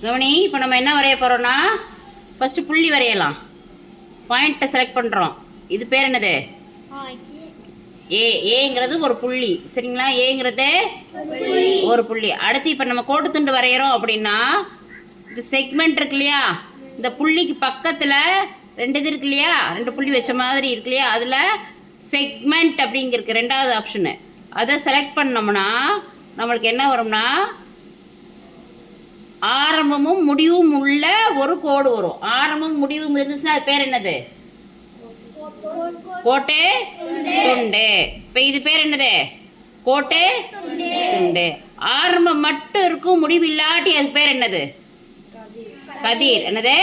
கவனி, இப்போ நம்ம என்ன வரைய போகிறோம்னா, ஃபஸ்ட்டு புள்ளி வரையலாம். பாயிண்ட்டை செலக்ட் பண்ணுறோம். இது பேர் என்னது? ஏங்கிறது ஒரு புள்ளி. சரிங்களா? ஏங்கிறது ஒரு புள்ளி. அடுத்து இப்போ நம்ம கோட்டு துண்டு வரைகிறோம் அப்படின்னா, இந்த செக்மெண்ட் இருக்கு இல்லையா, இந்த புள்ளிக்கு பக்கத்தில் 2 இது இருக்கு இல்லையா, 2 புள்ளி வச்ச மாதிரி இருக்கு இல்லையா, அதில் செக்மெண்ட் அப்படிங்கிறது 2வது ஆப்ஷனு. அதை செலக்ட் பண்ணோம்னா நம்மளுக்கு என்ன வரும்னா, ஆரம்பமும் முடிவும் உள்ள ஒரு கோடு வரும். ஆரம்பமும் முடிவும் இருந்துச்சுன்னா அது பேர் என்னது? கோட்டு துண்டு. இப்போ இது பேர் என்னது? கோட்டு துண்டு. ஆரம்பம் மட்டும் இருக்கும், முடிவு இல்லாட்டி அது பேர் என்னது? கதிர். என்னது?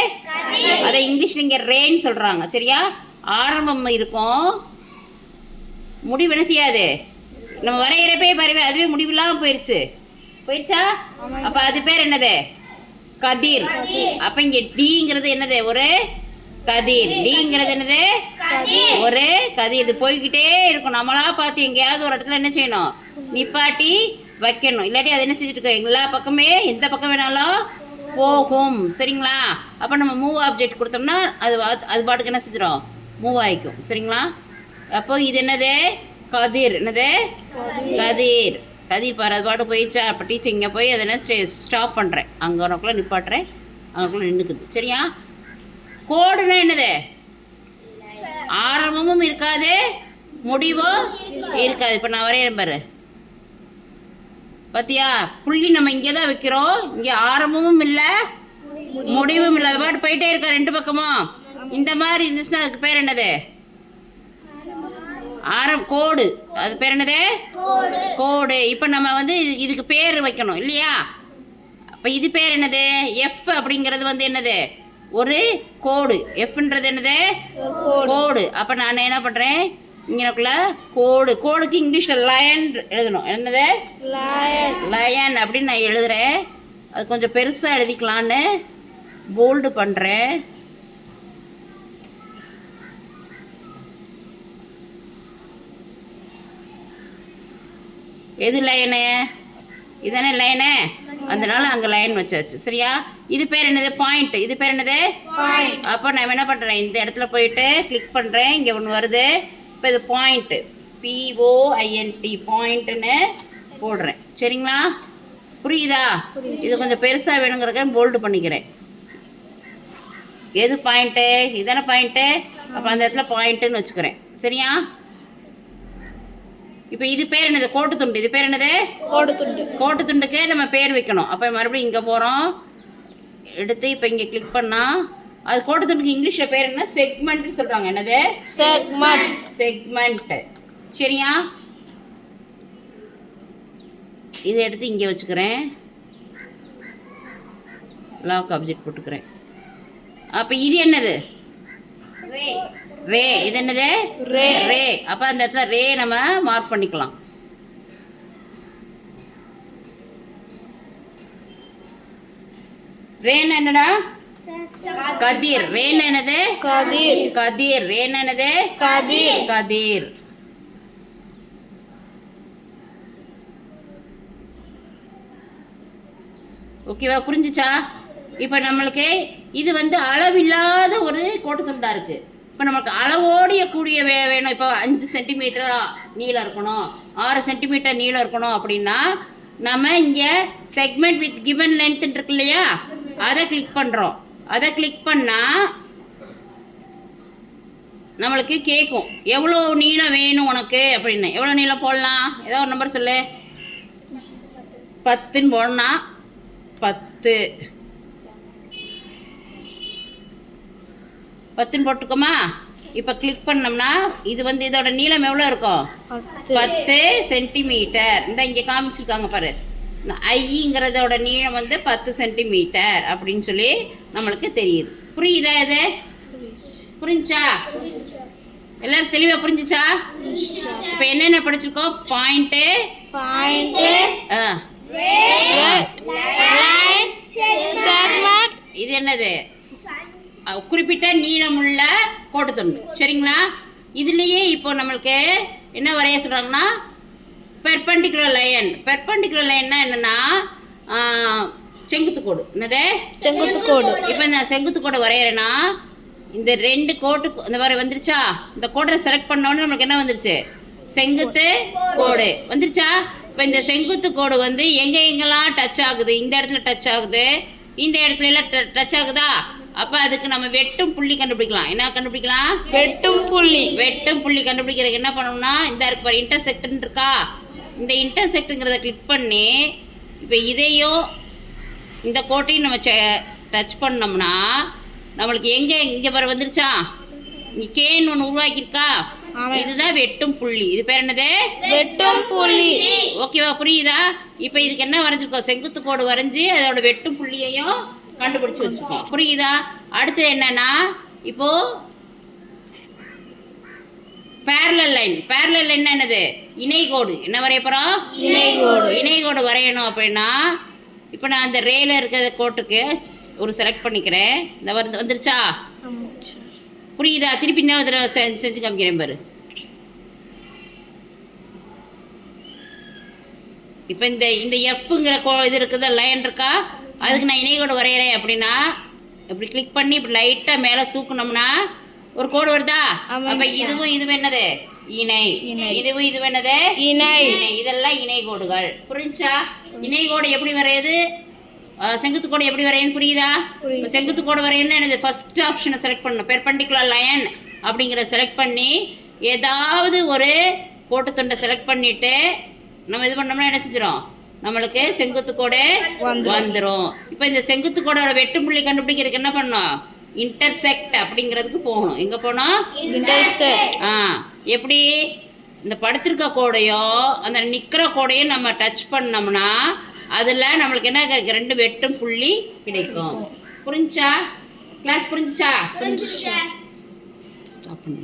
அதை இங்கிலீஷ்ல இங்கே ரேன்னு சொல்றாங்க. சரியா? ஆரம்பம் இருக்கும், முடிவு என்ன செய்யாது. நம்ம வரைகிறப்பே பாருவே, அதுவே முடிவில்லாம போயிடுச்சா? அப்ப அது பேர் என்னது? கதிர். அப்ப இங்க டிங்கிறது என்னது? ஒரு கதிர். டிங்கிறது என்னது? ஒரு கதிர். இது போய்கிட்டே இருக்கும். நம்மளா பார்த்து எங்கேயாவது ஒரு இடத்துல என்ன செய்யணும்? நிப்பாட்டி வைக்கணும். இல்லாட்டி அது என்ன செஞ்சுட்டு இருக்கோம், எல்லா பக்கமே எந்த பக்கம் வேணாலும் போகும். சரிங்களா? அப்போ நம்ம மூவ் ஆப்ஜெக்ட் கொடுத்தோம்னா அது பாட்டுக்கு என்ன செஞ்சிடும்? மூவ் ஆகிக்கும். சரிங்களா? அப்போ இது என்னது? கதிர். என்னது? கதிர். கதிர் பாரு, அது பாட்டு போயிடுச்சா? அப்போ டீச்சர் இங்கே போய் அதை என்ன ஸ்டாப் பண்ணுறேன், அங்கே உனக்குள்ளே நிப்பாட்டுறேன், அங்கக்குள்ளே நின்றுக்குது. சரியா? கோடுனா என்னது? ஆரம்பமும் இருக்காது, முடிவும் இருக்காது. இப்போ நான் வரைகிறேன் பாரு, பார்த்தியா? புள்ளி நம்ம இங்கே தான் வைக்கிறோம், இங்கே ஆரம்பமும் இல்லை முடிவும் இல்லை, அது பாட்டு போயிட்டே இருக்கா 2 பக்கமும். இந்த மாதிரி இருந்துச்சுன்னா அதுக்கு பேர் என்னது? கோடு. அது பேர் என்னது? கோடு. இப்போ நம்ம வந்து இதுக்கு பேர் வைக்கணும் இல்லையா? அப்போ இது பேர் என்னது? எஃப் அப்படிங்கிறது வந்து என்னது? ஒரு கோடு. எஃப்ன்றது என்னது? கோடு. அப்போ நான் என்ன பண்ணுறேன், இங்கனக்குள்ள கோடு. கோடுக்கு இங்கிலீஷில் லயன் எழுதணும். என்னது? லயன் அப்படின்னு நான் எழுதுகிறேன். அது கொஞ்சம் பெருசாக எழுதிக்கலான்னு போல்டு பண்ணுறேன். எது லைனு? இதானே லைனு, அதனால அங்கே லைன் வச்சாச்சு. சரியா? இது பேர் என்னது? பாயிண்ட். இது பேர் என்னது? அப்போ நான் என்ன பண்ணுறேன், இந்த இடத்துல போயிட்டு கிளிக் பண்ணுறேன், இங்கே ஒன்று வருது. இப்போ இது பாயிண்ட்டு, POINT, பாயிண்ட்டுன்னு போடுறேன். சரிங்களா? புரியுதா? இது கொஞ்சம் பெருசாக வேணுங்கிறத போல்டு பண்ணிக்கிறேன். எது பாயிண்ட்டு? இதானே பாயிண்ட்டு. அப்போ அந்த இடத்துல பாயிண்ட்டுன்னு வச்சுக்கிறேன். சரியா? இப்போ இது பேர் என்னது? கோட்டு துண்டு. இது பேர் என்னது? கோட்டு துண்டுக்கு நம்ம பேர் வைக்கணும். அப்போ மறுபடியும் இங்கே போகிறோம், எடுத்து இப்போ இங்கே கிளிக் பண்ணால் அது கோட்டு துண்டுக்கு இங்கிலீஷில் பேர் என்ன? செக்மெண்ட்னு சொல்கிறாங்க. என்னது? செக்மெண்ட். சரியா? இதை எடுத்து இங்கே வச்சுக்கிறேன், லாக் ஆப்ஜெக்ட் போட்டுக்கிறேன். அப்போ இது என்னது? ரே. இது என்னது? ரே. அப்போ அந்த இடத்துல ரே நம்ம மார்க் பண்ணிக்கலாம். ரேன்னு என்னடா? கதிர். ரேன்னு என்னது? கதிர். ரேன்னு என்னது? கதிர். ஓகேவா? புரிஞ்சுச்சா? இப்போ நம்மளுக்கு இது வந்து அளவில்லாத ஒரு கோட்டு துண்டா இருக்கு. இப்போ நமக்கு அளவோடைய கூடிய வேணும். இப்போ 5 சென்டிமீட்டர் நீளம் இருக்கணும், 6 சென்டிமீட்டர் நீளம் இருக்கணும் அப்படின்னா நம்ம இங்கே செக்மெண்ட் வித் கிவன் லென்த் இருக்கு இல்லையா, அதை கிளிக் பண்ணுறோம். அதை கிளிக் பண்ணால் நம்மளுக்கு கேட்கும் எவ்வளோ நீளம் வேணும் உனக்கு அப்படின்னு. எவ்வளோ நீளம் போடலாம்? ஏதோ ஒரு நம்பர் சொல்லு. 10ன்னு போடனா 10ன்னு போட்டுக்கோமா. இப்போ கிளிக் பண்ணோம்னா இது வந்து இதோட நீளம் எவ்வளோ இருக்கும்? 10 சென்டிமீட்டர். இந்த இங்கே காமிச்சிருக்காங்க பாரு, இந்த ஐங்கிறதோட நீளம் வந்து 10 சென்டிமீட்டர் அப்படின்னு சொல்லி நம்மளுக்கு தெரியுது. புரியுதா? இது புரிஞ்சுச்சா? எல்லாரும் தெளிவாக புரிஞ்சுச்சா? இப்போ என்னென்ன படிச்சிருக்கோம்? பாயிண்ட்டு, இது என்னது? குறிப்பிட்ட நீளமுள்ள கோட்டு துண்டு. சரிங்களா? இதுலேயே இப்போ நம்மளுக்கு என்ன வரைய சொல்கிறாங்கன்னா, பெர்பெண்டிகுலர் லைன். பெர்பெண்டிகுலர் லைன்னா என்னென்னா செங்குத்து கோடு. என்னது? செங்குத்து கோடு. இப்போ நான் செங்குத்து கோடு வரைகிறேன்னா இந்த ரெண்டு கோட்டுக்கு இந்த மாதிரி வந்துருச்சா? இந்த கோட்டை செலக்ட் பண்ணோன்னு நமக்கு என்ன வந்துருச்சு? செங்குத்து கோடு வந்துருச்சா? இப்போ இந்த செங்குத்து கோடு வந்து எங்கெங்கெல்லாம் டச் ஆகுது, இந்த இடத்துல டச் ஆகுது, இந்த இடத்துல எல்லாம் டச் ஆகுதா? அப்போ அதுக்கு நம்ம வெட்டும் புள்ளி கண்டுபிடிக்கலாம். என்ன கண்டுபிடிக்கலாம்? வெட்டும் புள்ளி. வெட்டும் புள்ளி கண்டுபிடிக்கிறதுக்கு என்ன பண்ணணும்னா, இந்த இருக்கு பாரு இன்டர்செக்ட்னு இருக்கா, இந்த இன்டர்செக்ட்டுங்கிறத கிளிக் பண்ணி இப்போ இதையும் இந்த கோட்டையும் நம்ம டச் பண்ணோம்னா நம்மளுக்கு எங்கே இங்கே பாரு வந்துருச்சா? இங்கே கேன்னு ஒன்று உருவாக்கியிருக்கா, இதுதான் வெட்டும் புள்ளி. இது பேர் என்னது? வெட்டும் புள்ளி. ஓகேவா? புரியுதா? இப்போ இதுக்கு என்ன வரைஞ்சிருக்கோம்? செங்குத்து கோடு வரைஞ்சி அதோட வெட்டும் புள்ளியையும் கண்டுபிடிச்சி வச்சுருக்கோம். புரியுதா? அடுத்து என்னன்னா, இப்போ பேரலல் லைன். பேரலல் லைன் என்னது? இணைகோடு. என்ன வரைய போகிறோம்? இணைகோடு. இணைகோடு வரையணும் அப்படின்னா இப்போ நான் அந்த ரேல இருக்கிற கோட்டுக்கு ஒரு செலக்ட் பண்ணிக்கிறேன். இந்த வந்துருச்சா? புரியுதா? திருப்பி இன்னும் இதில் செஞ்சு காமிக்கிறேன் பாரு. இப்போ இந்த இந்த எஃப்ங்கிற இது இருக்குதா, லைன் இருக்கா, அதுக்கு நான் இணைகோடு வரைகிறேன் அப்படின்னா இப்படி கிளிக் பண்ணி இப்படி லைட்டாக மேலே தூக்கணும்னா ஒரு கோடு வருதா? அப்போ இதுவும் என்னது? இணை. இதுவும் என்னது? இணை. இதெல்லாம் இணை கோடுகள். புரிஞ்சா? இணை கோடு எப்படி வரையுது, செங்குத்து கோடு எப்படி வரையுது? புரியுதா? செங்குத்து கோடு வரையுதுன்னு என்னது? ஃபர்ஸ்ட் ஆப்ஷனை செலக்ட் பண்ணணும். பெர்பெண்டிகுலர் லைன் அப்படிங்கிறத செலக்ட் பண்ணி ஏதாவது ஒரு கோட்டு துண்டை செலக்ட் பண்ணிட்டு நம்ம இது பண்ணோம்னா என்ன செஞ்சிடும்? நம்மளுக்கு செங்குத்து கோடு வந்துடும். இப்போ இந்த செங்குத்து கோடோட வெட்டும் புள்ளி கண்டுபிடிக்கிறதுக்கு என்ன பண்ணணும்? இன்டர்செக்ட் அப்படிங்கிறதுக்கு போகணும். எங்கே போகணும்? இன்டர்செக்ட். எப்படி? இந்த படுத்திருக்க கோடையும் அந்த நிற்கிற கோடையும் நம்ம டச் பண்ணோம்னா அதில் நம்மளுக்கு என்ன கிடைக்கும்? ரெண்டு வெட்டும் புள்ளி கிடைக்கும். புரிஞ்சா? கிளாஸ் புரிஞ்சுச்சா? புரிஞ்சுச்சா? ஸ்டாப் பண்ணு.